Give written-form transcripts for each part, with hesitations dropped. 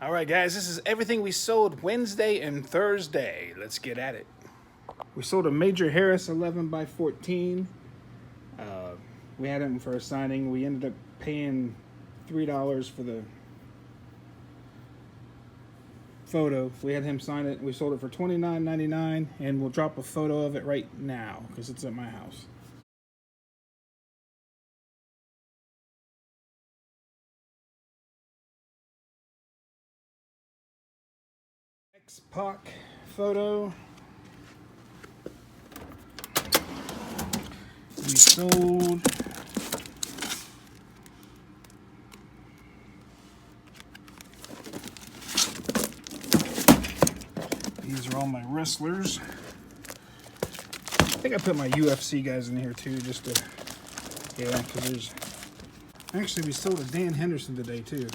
All right, guys, this is everything we sold Wednesday and Thursday. Let's get at it. We sold a Major Harris 11 by 14. We had him for a signing. We ended up paying $3 for the photo. We had him sign it. We sold it for $29.99, and we'll drop a photo of it right now because it's at my house. X-Pac photo. We sold these are all my wrestlers. I think I put my UFC guys in here too, just to, yeah, because there's, actually we sold a Dan Henderson today too.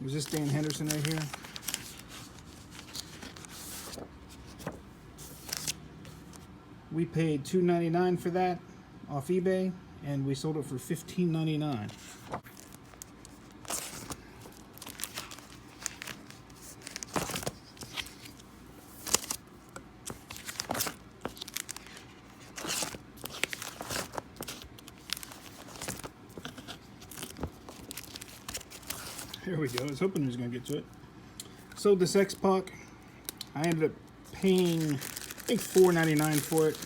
Was this Dan Henderson right here? We paid $2.99 for that off eBay, and we sold it for $15.99. Here we go. I was hoping he was going to get to it. Sold this X-Pac. I ended up paying, I think, $4.99 for it,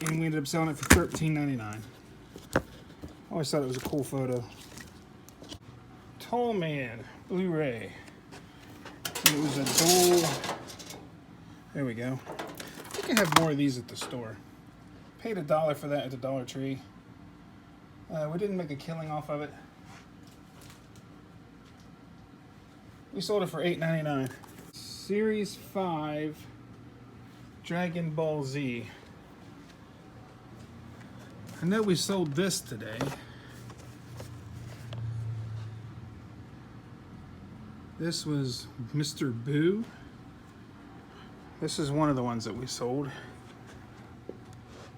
and we ended up selling it for $13.99. I always thought it was a cool photo. Tall Man Blu-ray. And it was a dual. There we go. I think I have more of these at the store. Paid $1 for that at the Dollar Tree. We didn't make a killing off of it. We sold it for $8.99. Series 5 Dragon Ball Z. I know we sold this today. This was Mr. Boo. This is one of the ones that we sold.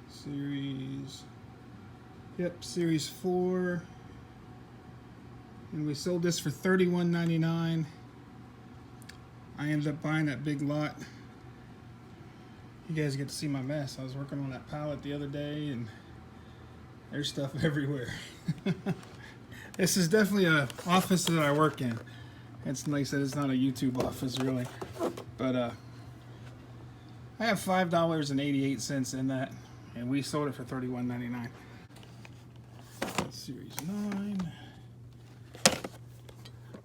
Series 4. And we sold this for $31.99. I ended up buying that big lot. You guys get to see my mess. I was working on that pallet the other day, and there's stuff everywhere. This is definitely an office that I work in. It's like I said, it's not a YouTube office really. But I have $5.88 in that, and we sold it for $31.99. Series 9.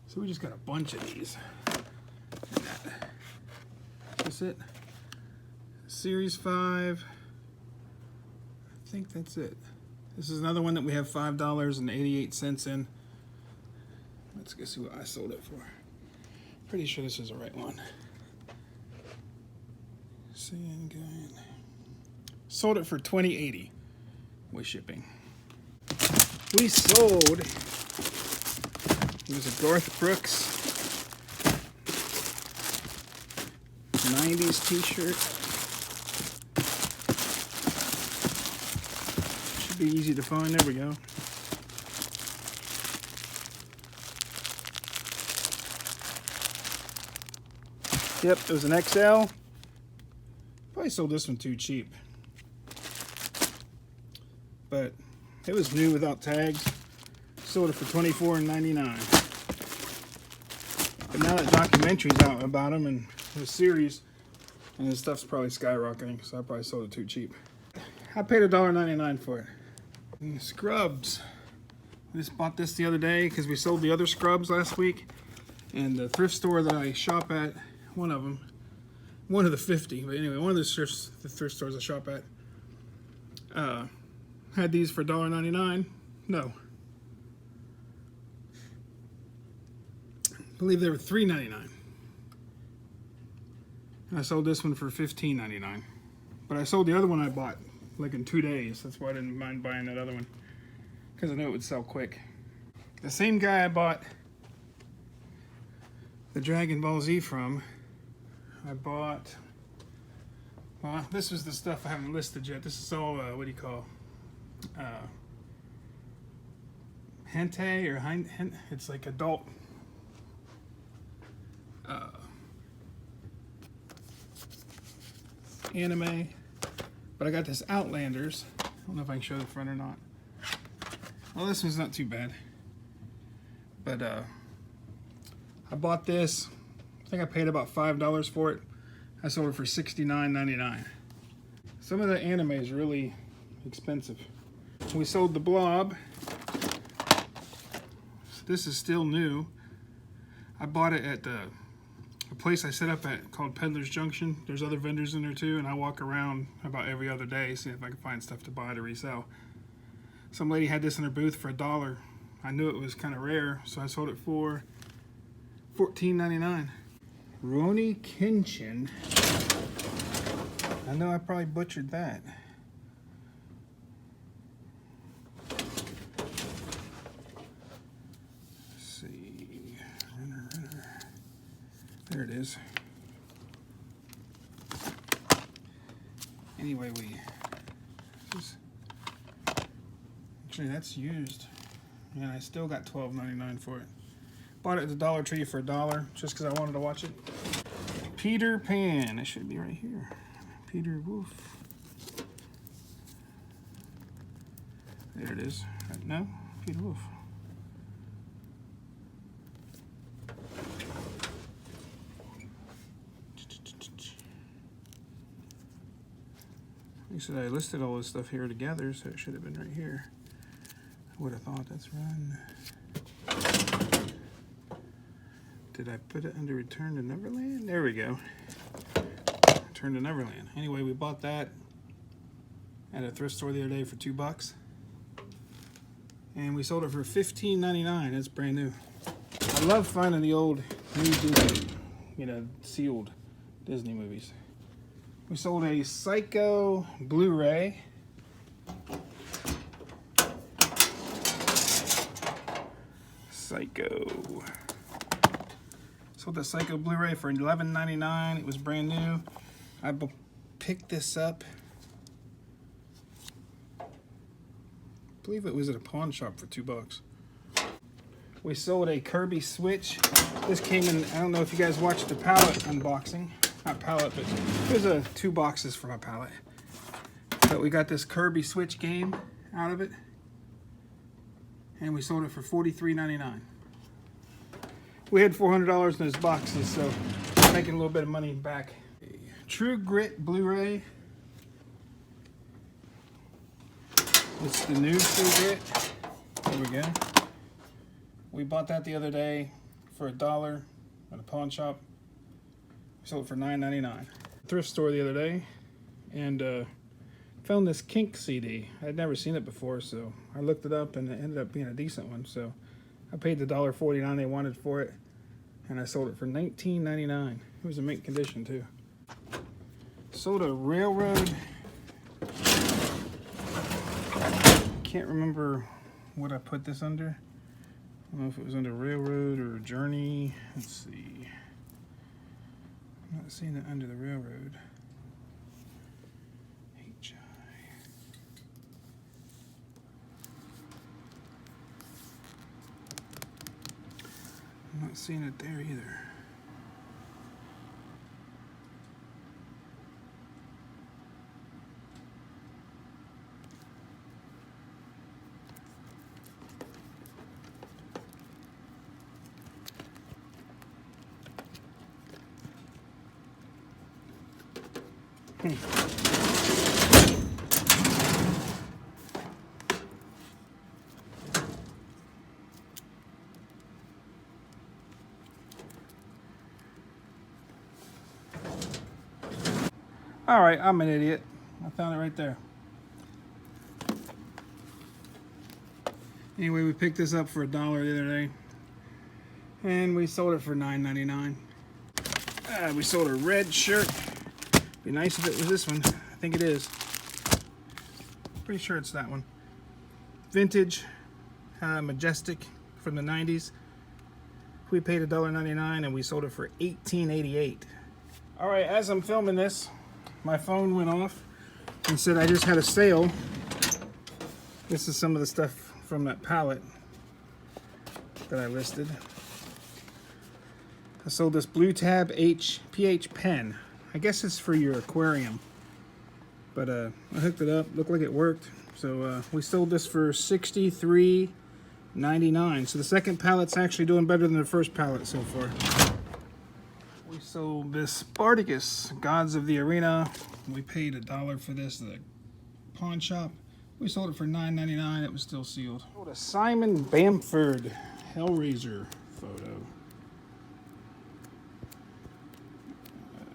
So we just got a bunch of these. That's it. Series 5. I think that's it. This is another one that we have $5.88 in. Let's go see what I sold it for. Pretty sure this is the right one. Sold it for $20.80 with shipping. We sold, it was a Garth Brooks 90s t-shirt. Should be easy to find. There we go. Yep, it was an XL. Probably sold this one too cheap. But it was new without tags. Sold it for $24.99. But now that documentary's out about them and the series, and this stuff's probably skyrocketing, so I probably sold it too cheap. I paid $1.99 for it. And the scrubs. I just bought this the other day because we sold the other scrubs last week. And the thrift store that I shop at, one of them, one of the 50, but anyway, one of the thrift stores I shop at, had these for $1.99. No. I believe they were $3.99. I sold this one for $15.99. But I sold the other one I bought like in 2 days. That's why I didn't mind buying that other one, because I knew it would sell quick. The same guy I bought the Dragon Ball Z from, I bought, well, this was the stuff I haven't listed yet. This is all, what do you call, hentai, or it's like adult anime, but I got this Outlanders. I don't know if I can show the front or not. Well, this one's not too bad, but I bought this. I think I paid about $5 for it. I sold it for $69.99. Some of the anime is really expensive. We sold the Blob. This is still new. I bought it at a place I set up at called Peddler's Junction. There's other vendors in there too, and I walk around about every other day, see if I can find stuff to buy to resell. Some lady had this in her booth for $1. I knew it was kind of rare, so I sold it for $14.99. Roni Kenshin. I know I probably butchered that. Let's see. Runner. There it is. Anyway, actually that's used, and I still got $12.99 for it. Bought it at the Dollar Tree for $1 just because I wanted to watch it. Peter Pan. It should be right here. Peter Wolf. There it is. No? Peter Wolf. Like I said, I listed all this stuff here together, so it should have been right here. I would have thought. That's run. Did I put it under Return to Neverland? There we go. Return to Neverland. Anyway, we bought that at a thrift store the other day for $2. And we sold it for $15.99. It's brand new. I love finding the old new Disney, sealed Disney movies. We sold a Psycho Blu-ray. Psycho. Sold the Psycho Blu-ray for $11.99. It was brand new. I picked this up. I believe it was at a pawn shop for $2. We sold a Kirby Switch. This came in, I don't know if you guys watched the pallet unboxing. Not pallet, but there's 2 boxes from a pallet. But we got this Kirby Switch game out of it. And we sold it for $43.99. We had $400 in those boxes, so I'm making a little bit of money back. True Grit Blu-ray. It's the new True Grit. There we go. We bought that the other day for $1 at a pawn shop. We sold it for $9.99. Thrift store the other day, and found this Kink CD. I'd never seen it before, so I looked it up, and it ended up being a decent one. So I paid the $1.49 they wanted for it, and I sold it for $19.99. It was in mint condition too. Sold a Railroad. Can't remember what I put this under. I don't know if it was under Railroad or Journey. Let's see. I'm not seeing it under the Railroad. I'm not seeing it there either. All right, I'm an idiot. I found it right there. Anyway, we picked this up for $1 the other day, and we sold it for $9.99. We sold a red shirt. Be nice if it was this one. I think it is. Pretty sure it's that one. Vintage, Majestic from the 90s. We paid $1.99 and we sold it for $18.88. All right, as I'm filming this, my phone went off and said I just had a sale. This is some of the stuff from that pallet that I listed. I sold this Blue Tab PH pen. I guess it's for your aquarium. But I hooked it up, looked like it worked. So we sold this for $63.99. So the second pallet's actually doing better than the first pallet so far. We sold this Spartacus, Gods of the Arena. We paid $1 for this at the pawn shop. We sold it for $9.99. It was still sealed. Sold a Simon Bamford Hellraiser photo.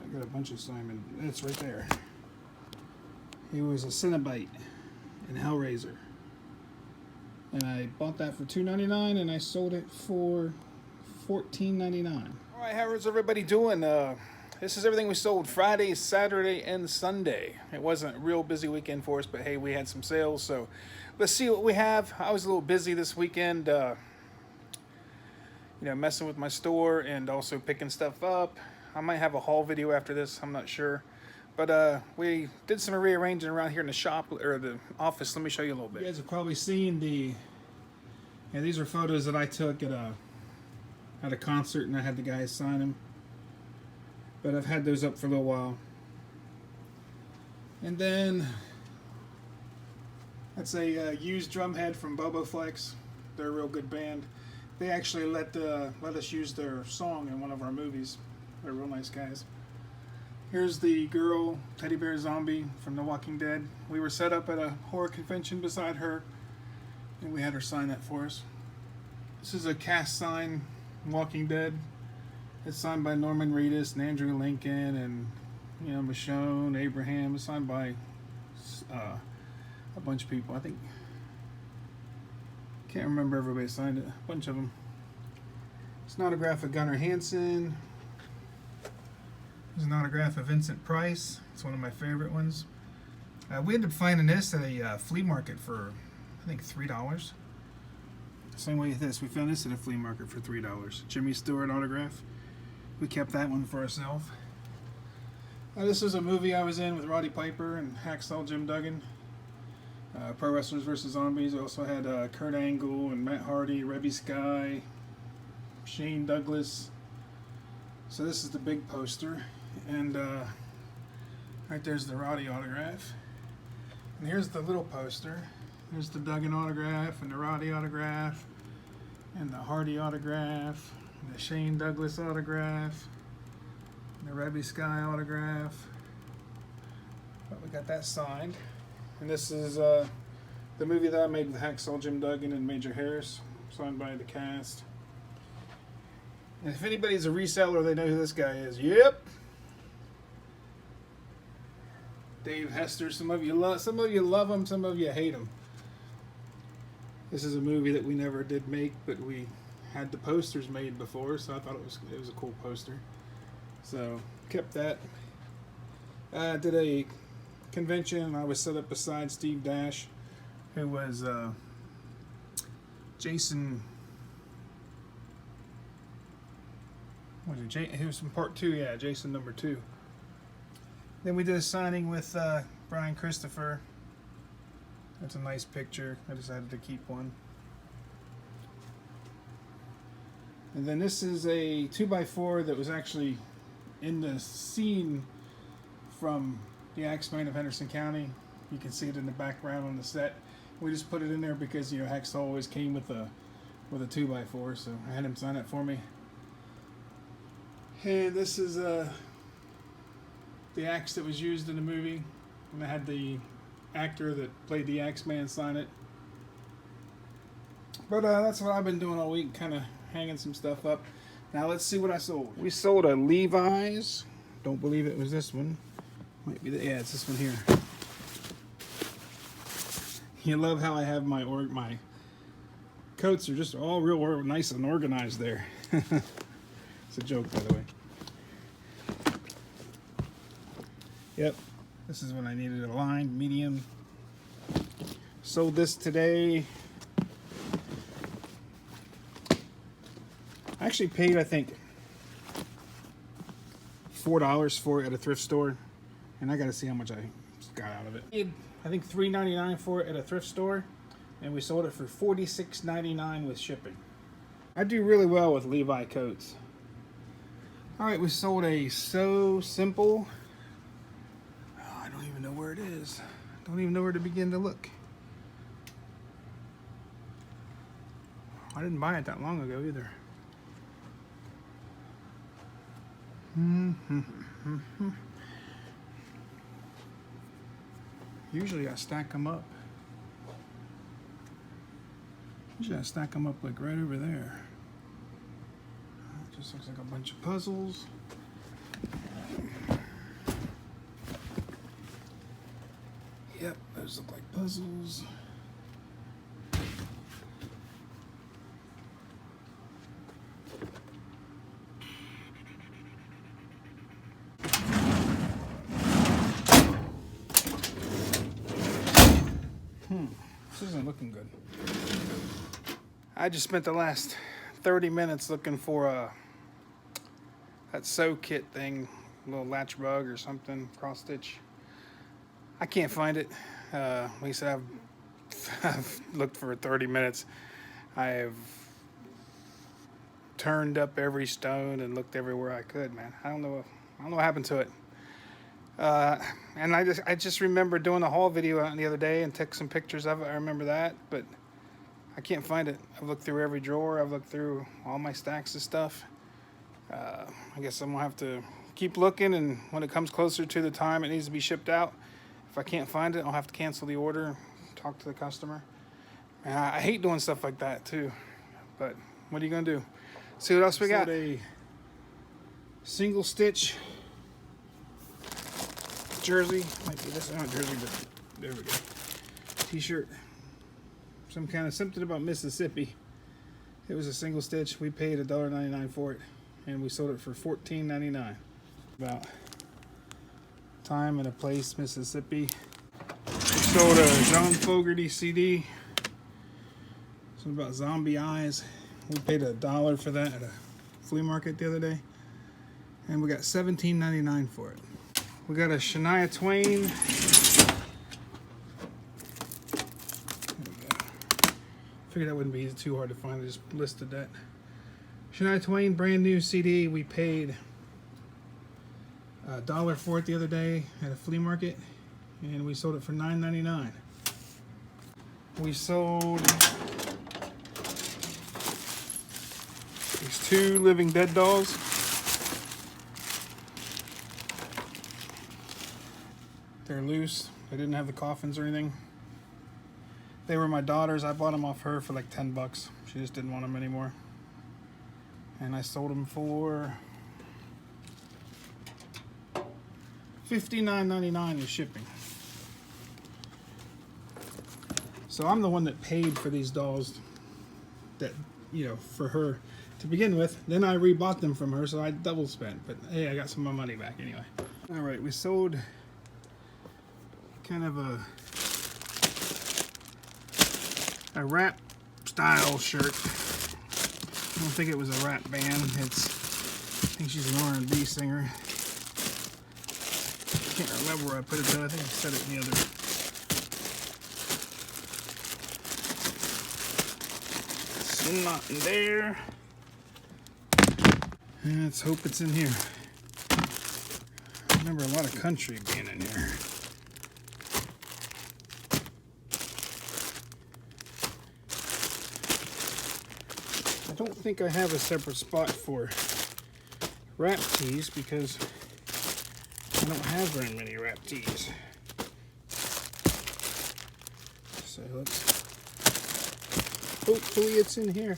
I got a bunch of Simon. It's right there. He was a Cenobite in Hellraiser. And I bought that for $2.99 and I sold it for $14.99. Alright, how is everybody doing? This is everything we sold Friday, Saturday, and Sunday. It wasn't a real busy weekend for us, but hey, we had some sales, so let's see what we have. I was a little busy this weekend, messing with my store and also picking stuff up. I might have a haul video after this, I'm not sure. But we did some rearranging around here in the shop, or the office. Let me show you a little bit. You guys have probably seen these are photos that I took at a concert, and I had the guys sign them. But I've had those up for a little while. And then that's a used drum head from Bobo Flex. They're a real good band. They actually let us use their song in one of our movies. They're real nice guys. Here's the girl, teddy bear zombie from The Walking Dead. We were set up at a horror convention beside her, and we had her sign that for us. This is a cast sign, Walking Dead. It's signed by Norman Reedus and Andrew Lincoln and Michonne, Abraham. It's signed by a bunch of people. Can't remember everybody signed it. A bunch of them. It's an autograph of Gunnar Hansen. There's an autograph of Vincent Price. It's one of my favorite ones. We ended up finding this at a flea market for, I think, $3. Same way with this. We found this at a flea market for $3. Jimmy Stewart autograph. We kept that one for ourselves. This is a movie I was in with Roddy Piper and Hacksaw Jim Duggan. Pro Wrestlers vs. Zombies. I also had Kurt Angle and Matt Hardy, Rebby Sky, Shane Douglas. So this is the big poster. And right there's the Roddy autograph. And here's the little poster. There's the Duggan autograph and the Roddy autograph and the Hardy autograph. The Shane Douglas autograph, the Rebby Sky autograph. But we got that signed. And this is the movie that I made with Hacksaw Jim Duggan and Major Harris, signed by the cast. And if anybody's a reseller, they know who this guy is. Yep. Dave Hester. Some of you love him, some of you hate him. This is a movie that we never did make, but we had the posters made before, so I thought it was a cool poster. So kept that. Did a convention, and I was set up beside Steve Dash, who was Jason. He was from part 2, yeah, Jason number 2. Then we did a signing with Brian Christopher. That's a nice picture. I decided to keep one. And then this is a 2x4 that was actually in the scene from the Axeman of Henderson County. You can see it in the background on the set. We just put it in there because Hacksaw always came with a 2x4, so I had him sign it for me. And this is the axe that was used in the movie, and I had the actor that played the Axeman sign it. But that's what I've been doing all week, kind of hanging some stuff up. Now let's see what I sold. We sold a Levi's. Don't believe it was this one. Might be yeah, it's this one here. You love how I have my coats are just all real nice and organized there. It's a joke, by the way. Yep, this is when I needed a line, medium. Sold this today. I actually paid, I think, $4 for it at a thrift store, and I gotta see how much I got out of it. Paid, I think, $3.99 for it at a thrift store, and we sold it for $46.99 with shipping. I do really well with Levi coats. All right, we sold a So Simple. Oh, I don't even know where it is. is. Don't even know where to begin to look. I didn't buy it that long ago either. Usually I stack them up. Usually I stack them up like right over there. It just looks like a bunch of puzzles. Yep, those look like puzzles. This isn't looking good. I just spent the last 30 minutes looking for that sew kit thing, a little latch rug or something, cross stitch. I can't find it. Like I said, I've looked for 30 minutes. I have turned up every stone and looked everywhere I could, man. I don't know what happened to it. And I just remember doing a haul video the other day and took some pictures of it. I remember that, but I can't find it. I've looked through every drawer. I've looked through all my stacks of stuff. I guess I'm gonna have to keep looking, and when it comes closer to the time it needs to be shipped out, if I can't find it, I'll have to cancel the order, talk to the customer. And I hate doing stuff like that too, but what are you gonna do? See what else we got? A single stitch jersey, might be this, not jersey, but there we go. T-shirt, something about Mississippi. It was a single stitch. We paid $1.99 for it, and we sold it for $14.99. About time and a place, Mississippi. We sold a John Fogerty CD. Something about zombie eyes. We paid $1 for that at a flea market the other day, and we got $17.99 for it. We got a Shania Twain. Figured that wouldn't be too hard to find. I just listed that. Shania Twain, brand new CD. We paid $1 for it the other day at a flea market, and we sold it for $9.99. We sold these 2 Living Dead dolls. They're loose. They didn't have the coffins or anything. They were my daughter's. I bought them off her for like 10 bucks. She just didn't want them anymore. And I sold them for $59.99 in shipping. So I'm the one that paid for these dolls that, you know, for her to begin with. Then I rebought them from her, so I double spent. But hey, I got some of my money back anyway. All right, we sold kind of a rap style shirt. I don't think it was a rap band. I think she's an R&B singer. I can't remember where I put it though. I think I said it in the other. It's not in there. Let's hope it's in here. I remember a lot of country being in here. I don't think I have a separate spot for rap tees because I don't have very many rap tees. So let's, hopefully it's in here.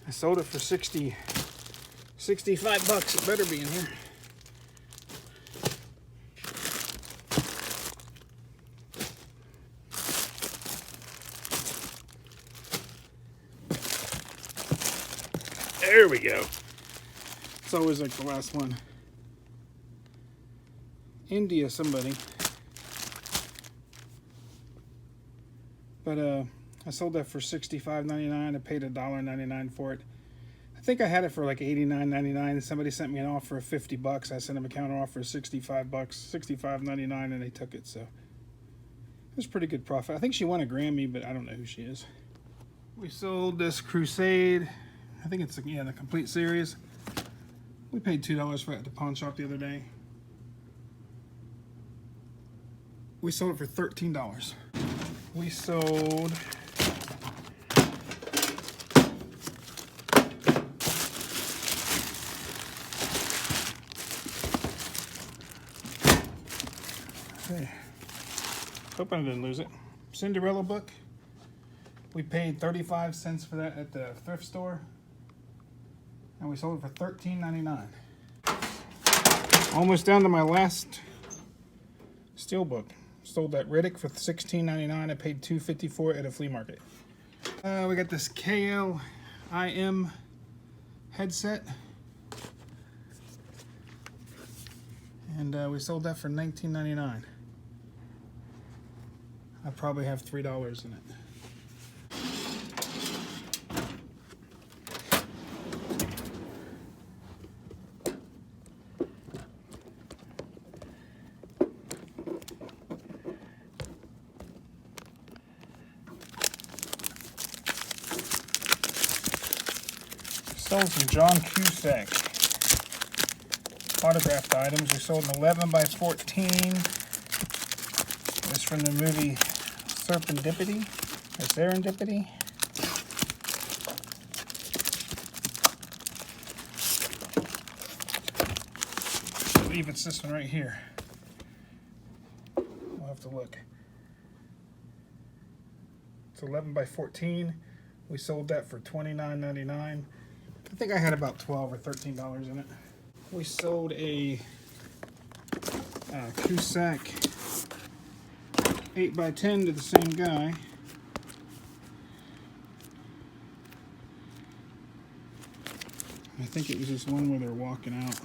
I sold it for 65 bucks. It better be in here. There we go. It's always like the last one. India somebody. But I sold that for $65.99. I paid $1.99 for it. I think I had it for like $89.99. Somebody sent me an offer of 50 bucks. I sent them a counter offer of 65 bucks, $65.99, and they took it. So it was pretty good profit. I think she won a Grammy, but I don't know who she is. We sold this Crusade. I think it's, yeah, the complete series. We paid $2 for it at the pawn shop the other day. We sold it for $13. We sold hope I didn't lose it. Cinderella book. We paid 35 cents for that at the thrift store, and we sold it for $13.99. Almost down to my last steelbook. Sold that Riddick for $16.99. I paid $2.54 at a flea market. We got this KLIM headset, and we sold that for $19.99. I probably have $3 in it. Sold some John Cusack autographed items. We sold an 11 by 14. It's from the movie Serendipity. I believe it's this one right here. We'll have to look. It's 11 by 14. We sold that for $29.99. I think I had about $12 or $13 in it. We sold a Cusack 8 by 10 to the same guy. I think it was this one where they're walking out.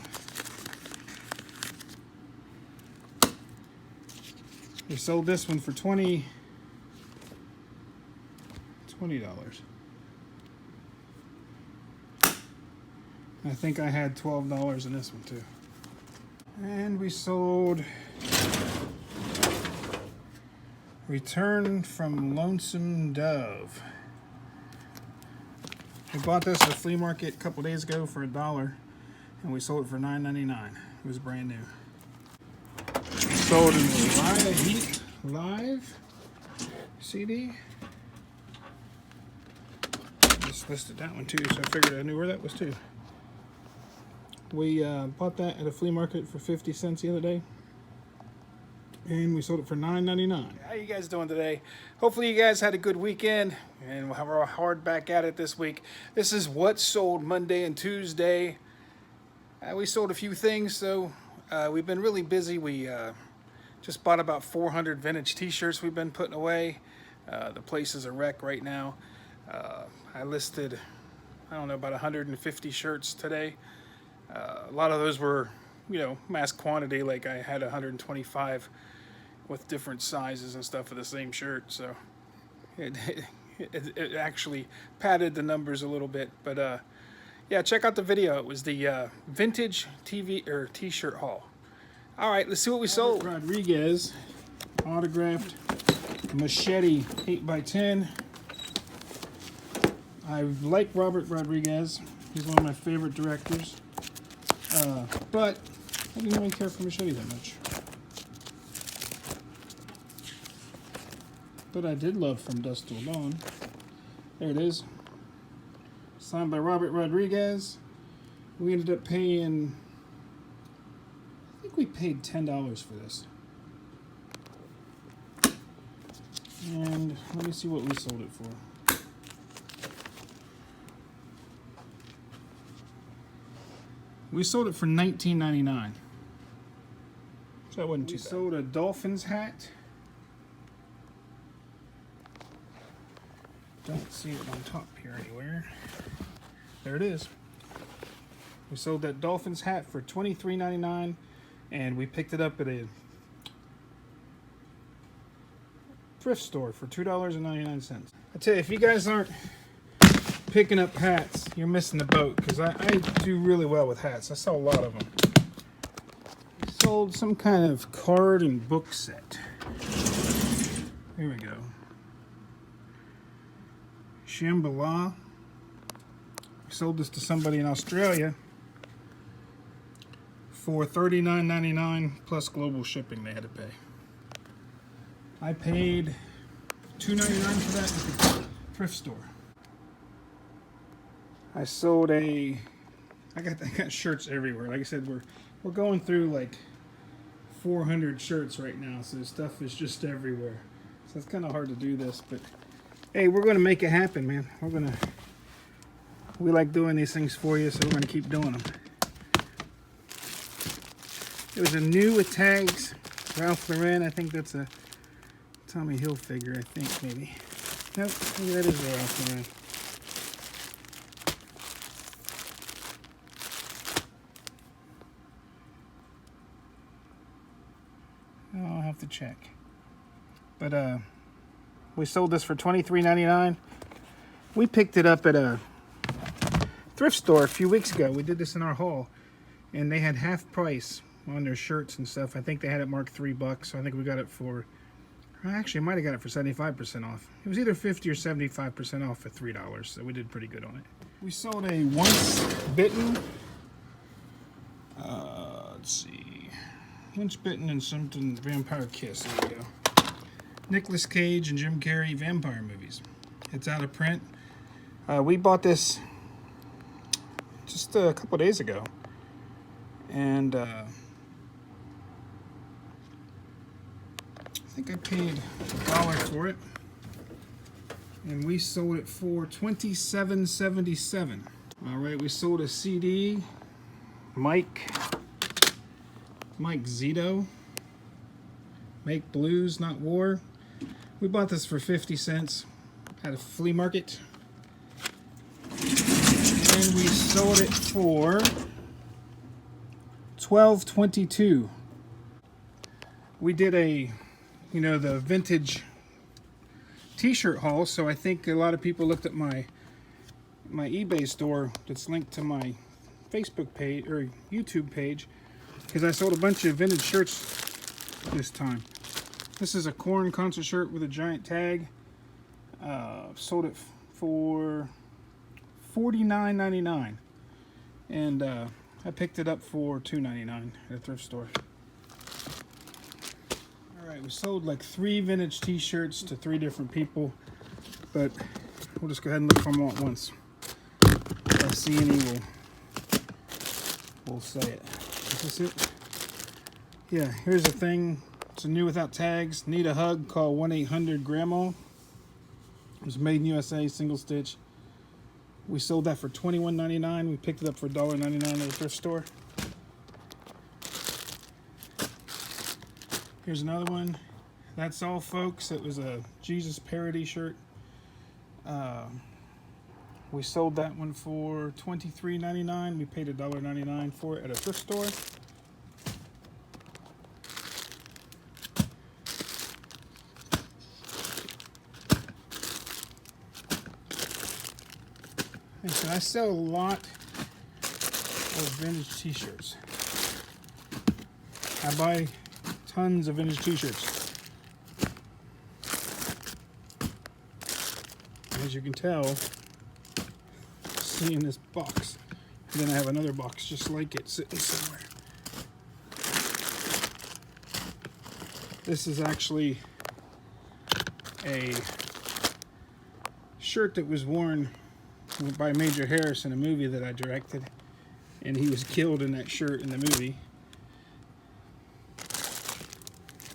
We sold this one for $20. I think I had $12 in this one too. And we sold Return from Lonesome Dove. We bought this at a flea market a couple days ago for $1, and we sold it for $9.99. It was brand new. Sold an Live CD. Just listed that one too, so I figured I knew where that was too. We bought that at a flea market for 50 cents the other day, and we sold it for $9.99. How you guys doing today? Hopefully you guys had a good weekend, and we're hard back at it this week. This is what sold Monday and Tuesday. We sold a few things, so we've been really busy. We just bought about 400 vintage t-shirts we've been putting away. The place is a wreck right now. I listed, I don't know, about 150 shirts today. A lot of those were, you know, mass quantity. Like I had 125 with different sizes and stuff of the same shirt, so it actually padded the numbers a little bit. But yeah, check out the video. It was the vintage TV or t-shirt haul. All right, let's see what we sold. Rodriguez autographed Machete 8 by 10. I like Robert Rodriguez. He's one of my favorite directors. But I didn't really care for Machete that much. But I did love From Dusk Till Dawn. There it is. Signed by Robert Rodriguez. We ended up paying, I think we paid $10 for this. And let me see what we sold it for. We sold it for $19.99. So that wasn't too bad. We sold a Dolphins hat. Don't see it on top here anywhere. There it is. We sold that Dolphins hat for $23.99, and we picked it up at a thrift store for $2.99. I tell you, if you guys aren't picking up hats, you're missing the boat, because I do really well with hats. I sell a lot of them. We sold some kind of card and book set. Here we go. Shambhala. We sold this to somebody in Australia for $39.99 plus global shipping they had to pay. I paid $2.99 for that at the thrift store. I sold I got shirts everywhere. Like I said, we're going through like 400 shirts right now, so stuff is just everywhere. So it's kind of hard to do this, but hey, we're gonna make it happen, man. We like doing these things for you, so we're gonna keep doing them. It was a new with tags, Ralph Lauren. I think that's a Tommy Hilfiger, I think, maybe. Nope, maybe that is a Ralph Lauren. I'll have to check. But we sold this for $23.99. We picked it up at a thrift store a few weeks ago. We did this in our haul, and they had half price on their shirts and stuff. I think they had it marked $3, so I think we got it for, actually I might have got it for 75% off. It was either 50 or 75% off for $3, so we did pretty good on it. We sold a Once Bitten, let's see, Once Bitten and something Vampire Kiss, there we go. Nicolas Cage and Jim Carrey vampire movies. It's out of print. We bought this just a couple days ago, and I think I paid $1 for it, and we sold it for $27.77. All right, we sold a CD, Mike Zito, Make Blues, Not War. We bought this for 50 cents at a flea market, and we sold it for $12.22. We did a, the vintage t-shirt haul, so I think a lot of people looked at my eBay store that's linked to my Facebook page or YouTube page, because I sold a bunch of vintage shirts this time. This is a Korn concert shirt with a giant tag. Sold it for $49.99, and I picked it up for $2.99 at a thrift store. Alright, we sold like 3 vintage t-shirts to 3 different people, but we'll just go ahead and look for them all at once. If I see any, we'll say it. Is this it? Yeah, here's the thing. It's a new without tags. Need a hug, call 1-800-GRANDMA. It was made in USA, single stitch. We sold that for $21.99. We picked it up for $1.99 at the thrift store. Here's another one. That's all, folks. It was a Jesus parody shirt. We sold that one for $23.99. We paid $1.99 for it at a thrift store. And so I sell a lot of vintage t-shirts. I buy tons of vintage t-shirts. As you can tell, see in this box. And then I have another box just like it sitting somewhere. This is actually a shirt that was worn by Major Harris in a movie that I directed, and he was killed in that shirt in the movie.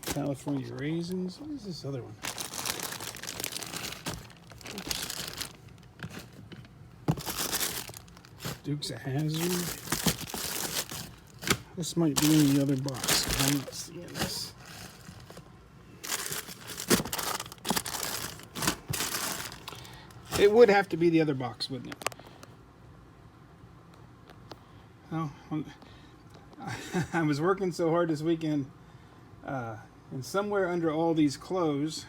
California Raisins. What is this other one? Oops. Dukes of Hazzard. This might be in the other box. I'm not seeing this. It would have to be the other box, wouldn't it? Oh, I was working so hard this weekend, and somewhere under all these clothes,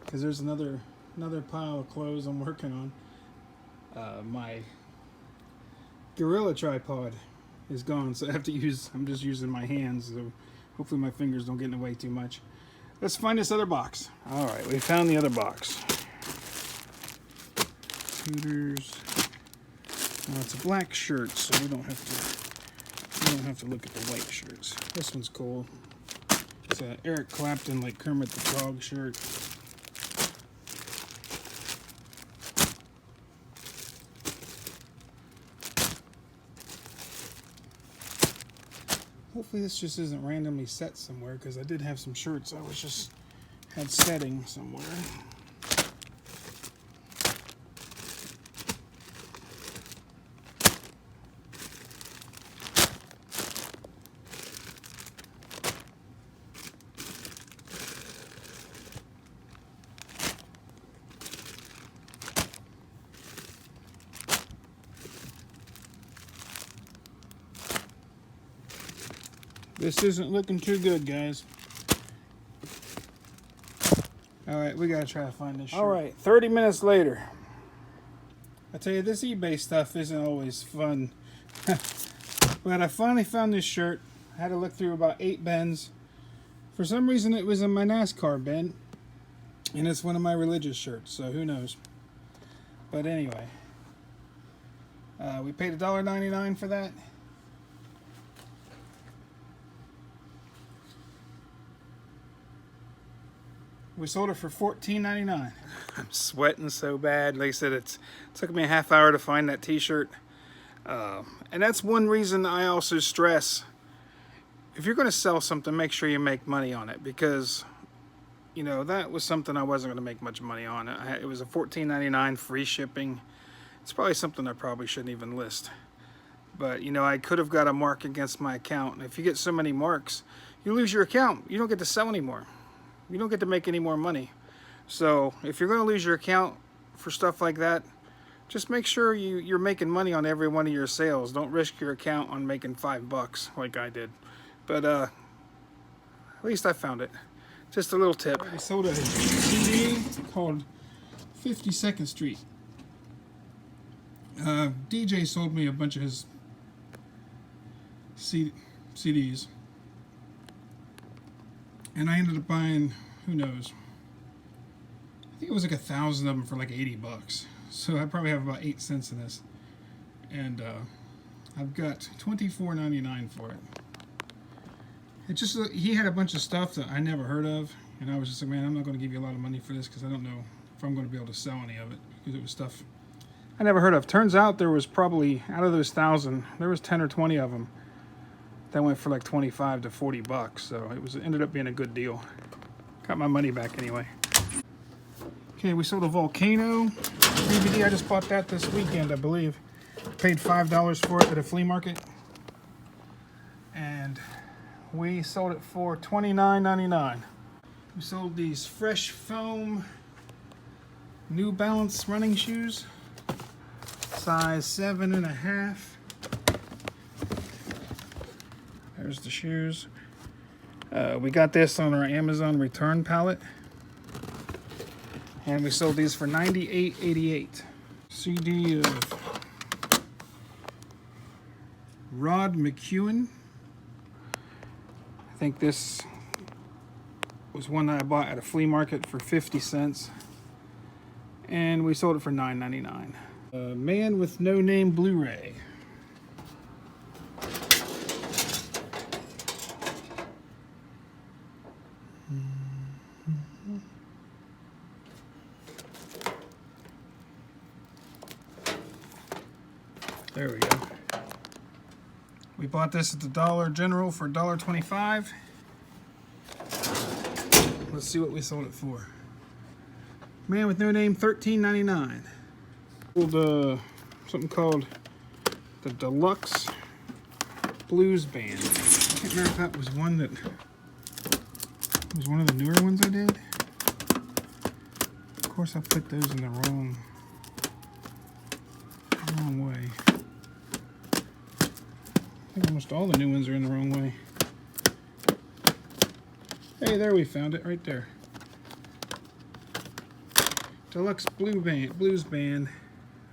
because there's another pile of clothes I'm working on, my Gorilla tripod is gone, so I'm just using my hands, so hopefully my fingers don't get in the way too much. Let's find this other box. All right, we found the other box. Hooters. Well, it's a black shirt, so we don't have to look at the white shirts. This one's cool. It's a Eric Clapton, like Kermit the Frog shirt. Hopefully this just isn't randomly set somewhere, because I did have some shirts I was just had setting somewhere. This isn't looking too good, guys. Alright, we gotta try to find this shirt. Alright, 30 minutes later. I tell you, this eBay stuff isn't always fun. But I finally found this shirt. I had to look through about 8 bins. For some reason it was in my NASCAR bin. And it's one of my religious shirts, so who knows. But anyway. We paid $1.99 for that. We sold it for $14.99. I'm sweating so bad. Like I said, it took me a half hour to find that t-shirt. And that's one reason I also stress, if you're going to sell something, make sure you make money on it. Because, you know, that was something I wasn't going to make much money on. It was a $14.99 free shipping. It's probably something I probably shouldn't even list. But, you know, I could have got a mark against my account. And if you get so many marks, you lose your account. You don't get to sell anymore. You don't get to make any more money. So if you're going to lose your account for stuff like that, just make sure you're making money on every one of your sales. Don't risk your account on making $5 like I did. But at least I found it. Just a little tip. I sold a CD called 52nd Street. DJ sold me a bunch of his CDs. And I ended up buying, who knows, I think it was like 1,000 of them for like $80. So I probably have about 8 cents in this. And I've got $24.99 for it. It just, he had a bunch of stuff that I never heard of. And I was just like, man, I'm not going to give you a lot of money for this because I don't know if I'm going to be able to sell any of it. Because it was stuff I never heard of. Turns out there was probably, out of those 1,000, there was 10 or 20 of them that went for like 25 to 40 bucks, so it ended up being a good deal. Got my money back anyway. Okay, we sold a Volcano DVD. I just bought that this weekend, I believe. Paid $5 for it at a flea market, and we sold it for $29.99. We sold these Fresh Foam New Balance running shoes, size 7.5. There's the shoes. We got this on our Amazon return pallet. And we sold these for $98.88. CD of Rod McEwen. I think this was one that I bought at a flea market for 50 cents. And we sold it for $9.99. Man with No Name Blu-ray. There we go. We bought this at the Dollar General for $1.25. Let's see what we sold it for. Man with No Name, $13.99. Sold something called the Deluxe Blues Band. I can't remember if that was one that was one of the newer ones I did. Of course, I put those in the wrong way. I think almost all the new ones are in the wrong way. Hey, there we found it right there. Deluxe Blues Band.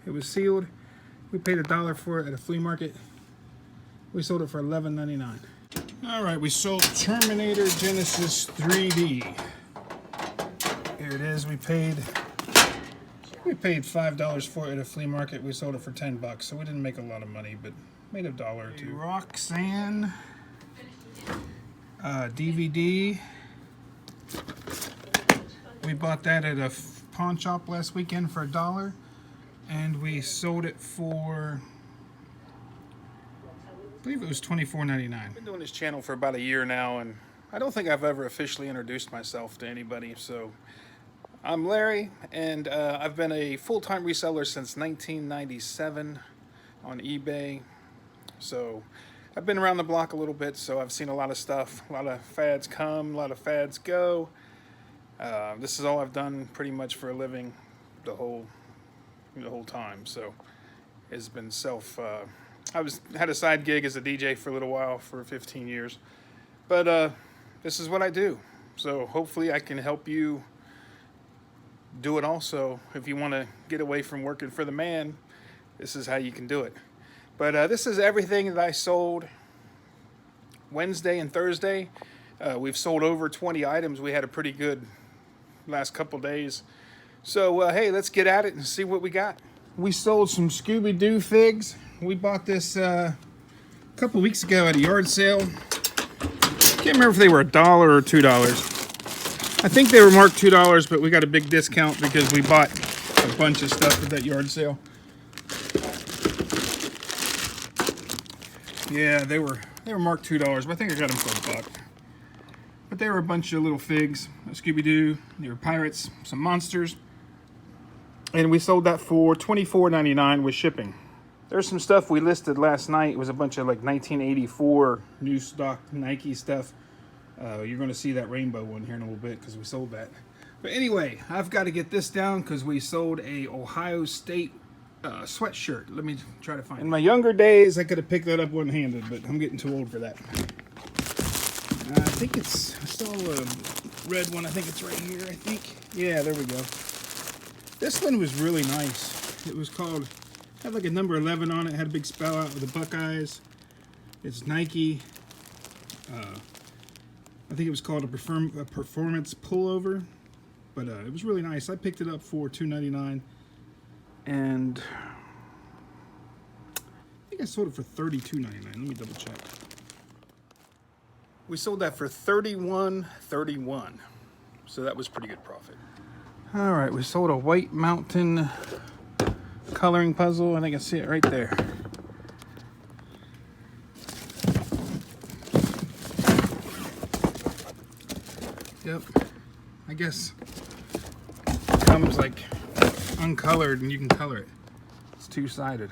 It was sealed. We paid $1 for it at a flea market. We sold it for $11.99. All right, we sold Terminator Genesis 3D. Here it is. We paid $5 for it at a flea market. We sold it for $10, so we didn't make a lot of money, but made $1 or $2. Roxanne DVD. We bought that at a pawn shop last weekend for $1, and we sold it for, I believe it was $24.99. I've been doing this channel for about a year now, and I don't think I've ever officially introduced myself to anybody. So I'm Larry, and I've been a full-time reseller since 1997 on eBay. So I've been around the block a little bit, so I've seen a lot of stuff. A lot of fads come, a lot of fads go. This is all I've done pretty much for a living the whole time. So it's been had a side gig as a DJ for a little while, for 15 years. But this is what I do. So hopefully I can help you do it also. If you want to get away from working for the man, this is how you can do it. But this is everything that I sold Wednesday and Thursday. We've sold over 20 items. We had a pretty good last couple days. So hey, let's get at it and see what we got. We sold some Scooby-Doo figs. We bought this a couple weeks ago at a yard sale. Can't remember if they were $1 or $2. I think they were marked $2, but we got a big discount because we bought a bunch of stuff at that yard sale. Yeah, they were marked $2, but I think I got them for $1. But they were a bunch of little figs, Scooby-Doo. They were pirates, some monsters, and we sold that for $24.99 with shipping. There's some stuff we listed last night. It was a bunch of like 1984 new stock Nike stuff. You're going to see that rainbow one here in a little bit because we sold that. But anyway, I've got to get this down because we sold a Ohio State sweatshirt. Let me try to find it. In my younger days, I could have picked that up one-handed, but I'm getting too old for that. I think I saw a red one. I think it's right here, I think. Yeah, there we go. This one was really nice. It was called, had like a number 11 on it. Had a big spell out with the Buckeyes. It's Nike. I think it was called a performance pullover. But it was really nice. I picked it up for $2.99. And I think I sold it for $32.99. Let me double check. We sold that for $31.31. So that was pretty good profit. All right, we sold a White Mountain coloring puzzle. I think I see it right there. Yep. I guess it comes like uncolored and you can color it. It's two-sided.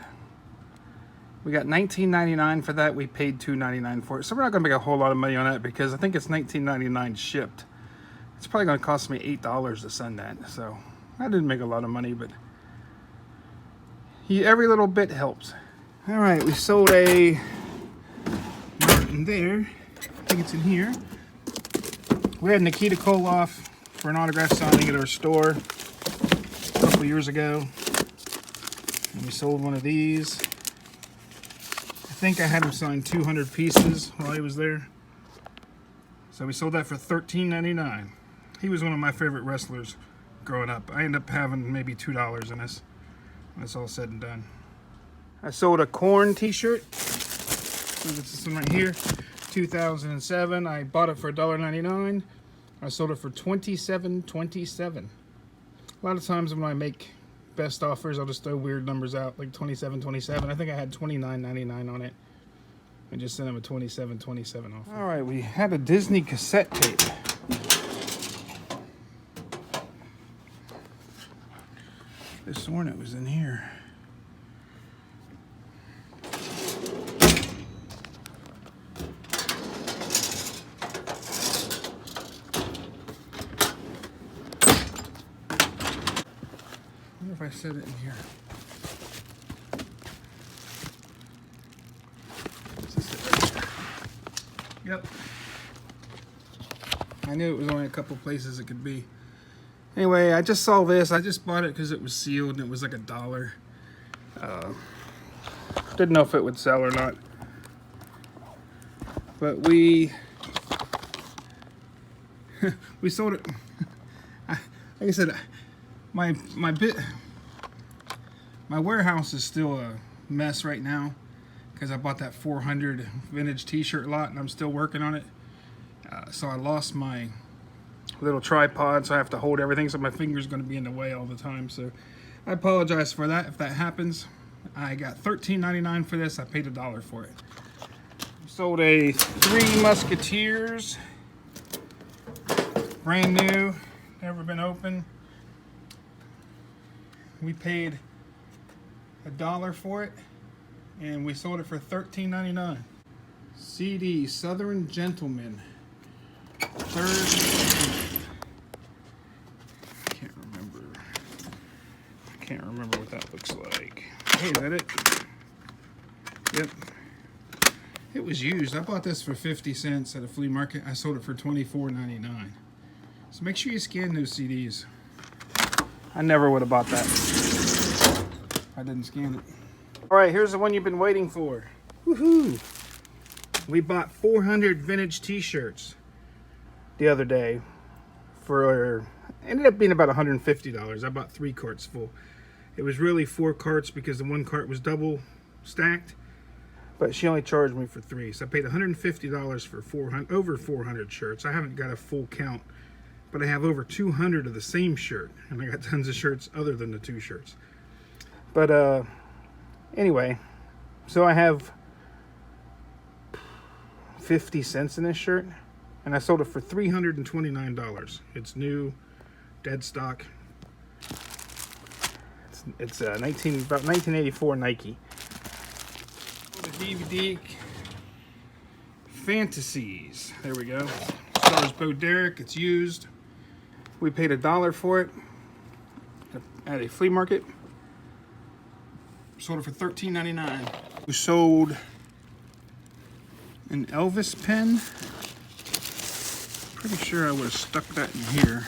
We got $19.99 for that. We paid $2.99 for it. So we're not going to make a whole lot of money on that because I think it's $19.99 shipped. It's probably going to cost me $8 to send that. So I didn't make a lot of money, but every little bit helps. All right, we sold a Martin there. I think it's in here. We had Nikita Koloff for an autograph signing at our store a couple years ago. And we sold one of these. I think I had him sign 200 pieces while he was there. So we sold that for $13.99. He was one of my favorite wrestlers growing up. I ended up having maybe $2 in this when it's all said and done. I sold a Korn t-shirt. So this is one right here. 2007. I bought it for $1.99. I sold it for $27.27. A lot of times when I make best offers, I'll just throw weird numbers out, like $27.27. I think I had $29.99 on it. I just sent them a $27.27 offer. All right, we had a Disney cassette tape. I sworn it was in here. I wonder if I said it in here. Yep. I knew it was only a couple places it could be. Anyway, I just saw this. I just bought it because it was sealed and it was like $1. Didn't know if it would sell or not. But we sold it. Like I said, my warehouse is still a mess right now because I bought that 400 vintage t-shirt lot and I'm still working on it. So I lost my little tripod, so I have to hold everything, so my finger's going to be in the way all the time. So I apologize for that if that happens. I got $13.99 for this. I paid $1 for it. Sold a Three Musketeers, brand new, never been opened. We paid $1 for it, and we sold it for $13.99. CD Southern Gentleman, third. I can't remember what that looks like. Hey, is that it? Yep. It was used. I bought this for 50 cents at a flea market. I sold it for $24.99. So make sure you scan those CDs. I never would have bought that. I didn't scan it. All right, here's the one you've been waiting for. Woohoo! We bought 400 vintage t-shirts the other day for, ended up being about $150. I bought 3 carts full. It was really 4 carts because the one cart was double stacked, but she only charged me for 3. So I paid $150 for over 400 shirts. I haven't got a full count, but I have over 200 of the same shirt, and I got tons of shirts other than the 2 shirts. But anyway, so I have 50 cents in this shirt, and I sold it for $329. It's new, dead stock. It's about 1984 Nike. The DVD Fantasies. There we go. Stars Bo Derek. It's used. We paid $1 for it at a flea market. Sold it for $13.99. We sold an Elvis pen. Pretty sure I would have stuck that in here.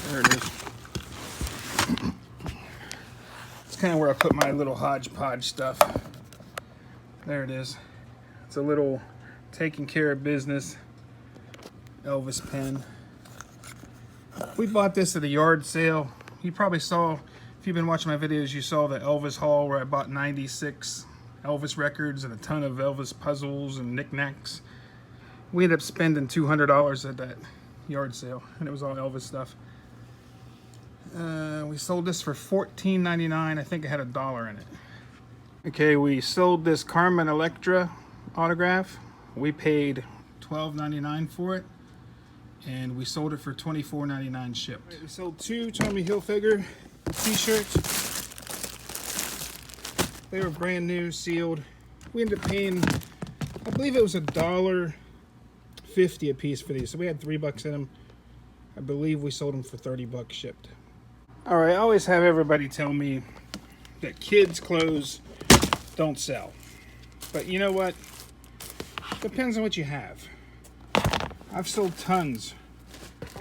There it is. It's kind of where I put my little hodgepodge stuff. There it is. It's a little taking care of business Elvis pen. We bought this at a yard sale. You probably saw, if you've been watching my videos, you saw the Elvis haul where I bought 96 Elvis records and a ton of Elvis puzzles and knickknacks. We ended up spending $200 at that yard sale, and it was all Elvis stuff. We sold this for $14.99. I think it had $1 in it. Okay, we sold this Carmen Electra autograph. We paid $12.99 for it, and we sold it for $24.99 shipped. Right, we sold 2 Tommy Hilfiger t-shirts. They were brand new, sealed. We ended up paying, I believe it was $1.50 a piece for these. So we had $3 in them. I believe we sold them for $30 shipped. All right, I always have everybody tell me that kids' clothes don't sell. But you know what? Depends on what you have. I've sold tons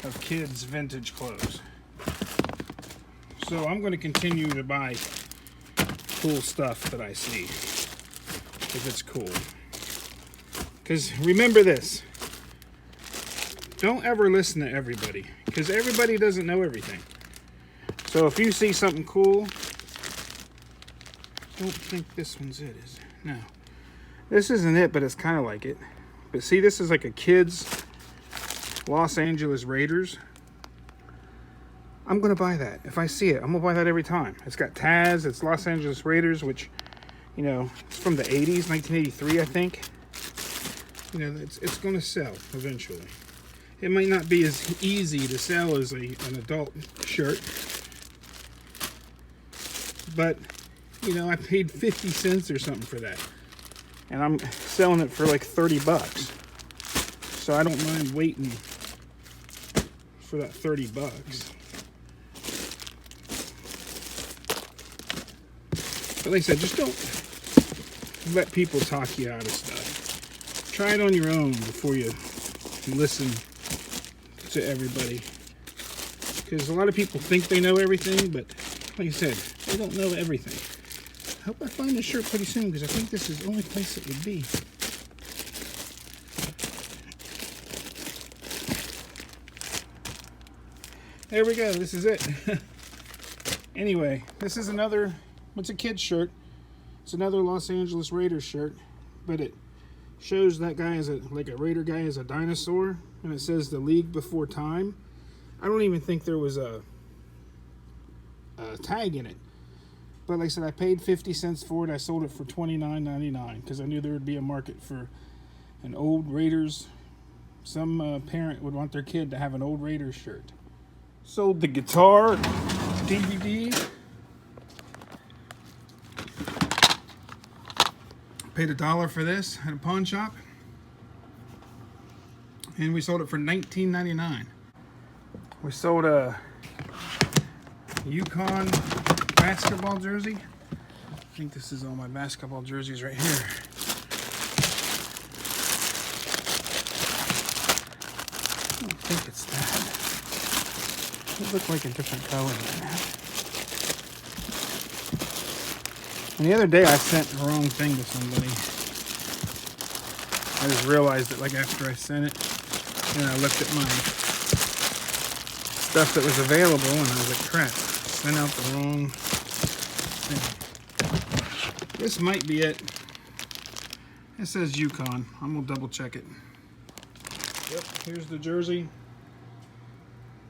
of kids' vintage clothes. So I'm going to continue to buy cool stuff that I see, if it's cool. Because remember this, don't ever listen to everybody, because everybody doesn't know everything. So if you see something cool, don't think this one's it, is it? No. This isn't it, but it's kind of like it. But see, this is like a kid's Los Angeles Raiders. I'm going to buy that. If I see it, I'm going to buy that every time. It's got Taz, it's Los Angeles Raiders, which, you know, it's from the 80s, 1983, I think. You know, it's going to sell eventually. It might not be as easy to sell as an adult shirt. But, you know, I paid 50 cents or something for that. And I'm selling it for like $30. So I don't mind waiting for that $30. But like I said, just don't let people talk you out of stuff. Try it on your own before you listen to everybody. Because a lot of people think they know everything, but like I said, they don't know everything. I hope I find this shirt pretty soon, because I think this is the only place it would be. There we go. This is it. Anyway, this is another, it's a kid's shirt. It's another Los Angeles Raiders shirt, but it shows that guy as like a Raider guy as a dinosaur, and it says the league before time. I don't even think there was a tag in it. But like I said, I paid 50 cents for it. I sold it for $29.99 because I knew there would be a market for an old Raiders. Some parent would want their kid to have an old Raiders shirt. Sold the guitar, DVD. Paid $1 for this at a pawn shop. And we sold it for $19.99. We sold a Yukon basketball jersey. I think this is all my basketball jerseys right here. I don't think it's that. It looked like a different color than that. And the other day I sent the wrong thing to somebody. I just realized it like after I sent it. And I looked at my stuff that was available and I was like, crap, sent out the wrong thing. This might be it. It says Yukon. I'm gonna double check it. Yep, here's the jersey.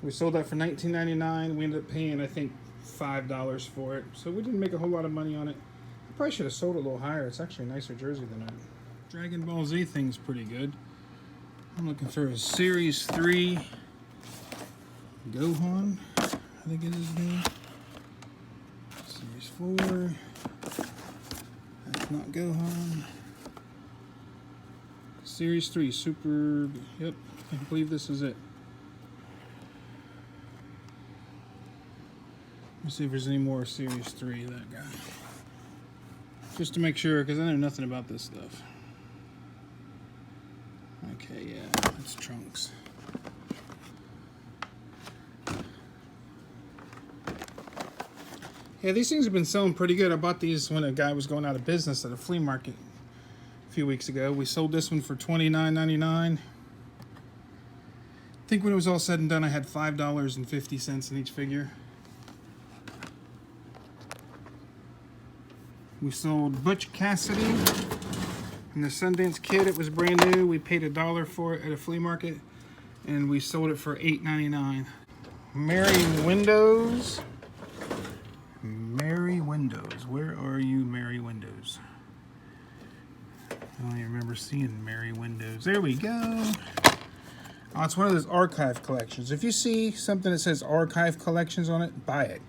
We sold that for $19.99. We ended up paying, I think, $5 for it. So we didn't make a whole lot of money on it. I probably should have sold it a little higher. It's actually a nicer jersey than that. Dragon Ball Z thing's pretty good. I'm looking for a Series 3 Gohan, I think it is his name. Series 4. That's not Gohan. Series 3 Super. Yep, I believe this is it. Let's see if there's any more Series 3 of that guy. Just to make sure, because I know nothing about this stuff. Okay, yeah, that's Trunks. Yeah, these things have been selling pretty good. I bought these when a guy was going out of business at a flea market a few weeks ago. We sold this one for $29.99. I think when it was all said and done, I had $5.50 in each figure. We sold Butch Cassidy and the Sundance Kid. It was brand new. We paid $1 for it at a flea market, and we sold it for $8.99. Merry Windows. Merry Windows. Where are you, Merry Windows? I don't even remember seeing Merry Windows. There we go. Oh, it's one of those archive collections. If you see something that says archive collections on it, buy it.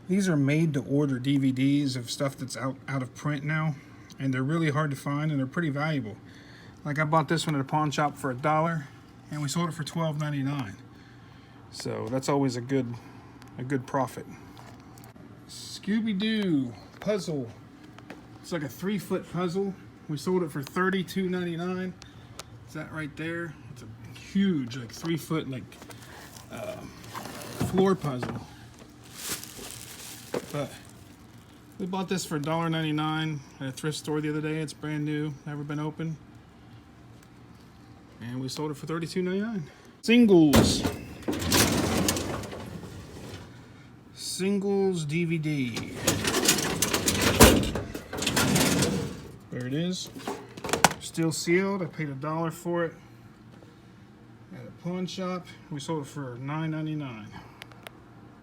These are made-to-order DVDs of stuff that's out of print now, and they're really hard to find, and they're pretty valuable. Like I bought this one at a pawn shop for $1, and we sold it for $12.99. So that's always a good profit. Scooby-Doo puzzle. It's like a 3-foot puzzle. We sold it for $32.99. Is that right there? It's a huge, like 3-foot, like floor puzzle. But we bought this for $1.99 at a thrift store the other day. It's brand new, never been opened. And we sold it for $32.99. Singles. Singles DVD. There it is. Still sealed. I paid $1 for it at a pawn shop. We sold it for $9.99.